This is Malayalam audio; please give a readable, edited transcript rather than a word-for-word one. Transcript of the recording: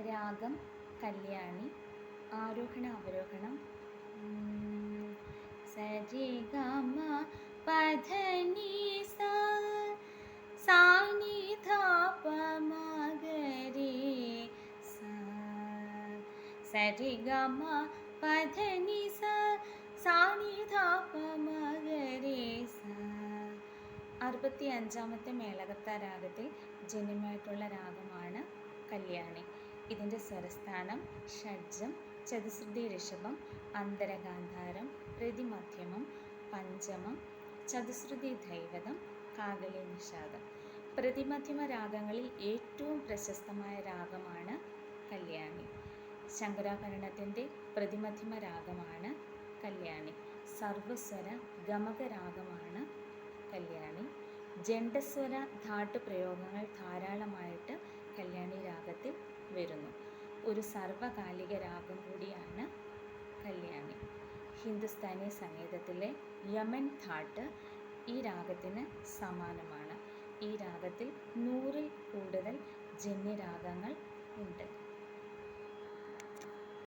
രാഗം കല്യാണി. ആരോഹണ അവരോഹണം സരി ഗമ പധ നി സ സാ നി ധ പ മ ഗ രി സ. സരി ഗമ പധ നി സ സാ നി ധ പ മ ഗ രി സ. 65ാമത്തെ മേളകർത്ത രാഗത്തിൽ ജന്യമായിട്ടുള്ള രാഗമാണ് കല്യാണി. ഇതിൻ്റെ സ്വരസ്ഥാനം ഷഡ്ജം, ചതുശ്രുതി ഋഷഭം, അന്തരഗാന്ധാരം, പ്രതിമധ്യമം, പഞ്ചമം, ചതുശ്രുതി ധൈവതം, കാകലി നിഷാദം. പ്രതിമധ്യമ രാഗങ്ങളിൽ ഏറ്റവും പ്രശസ്തമായ രാഗമാണ് കല്യാണി. ശങ്കരാഭരണത്തിൻ്റെ പ്രതിമധ്യമ രാഗമാണ് കല്യാണി. സർവസ്വര ഗമക രാഗമാണ് കല്യാണി. ജണ്ഡസ്വര ധാട്ട് പ്രയോഗങ്ങൾ ധാരാളമായിട്ട് കല്യാണി രാഗത്തിൽ വരുന്നു. ഒരു സർവകാലിക രാഗം കൂടിയാണ് കല്യാണി. ഹിന്ദുസ്ഥാനി സംഗീതത്തിലെ യമൻ ധാട്ട് ഈ രാഗത്തിന് സമാനമാണ്. ഈ രാഗത്തിൽ 100-ൽ കൂടുതൽ ജന്യരാഗങ്ങൾ ഉണ്ട്.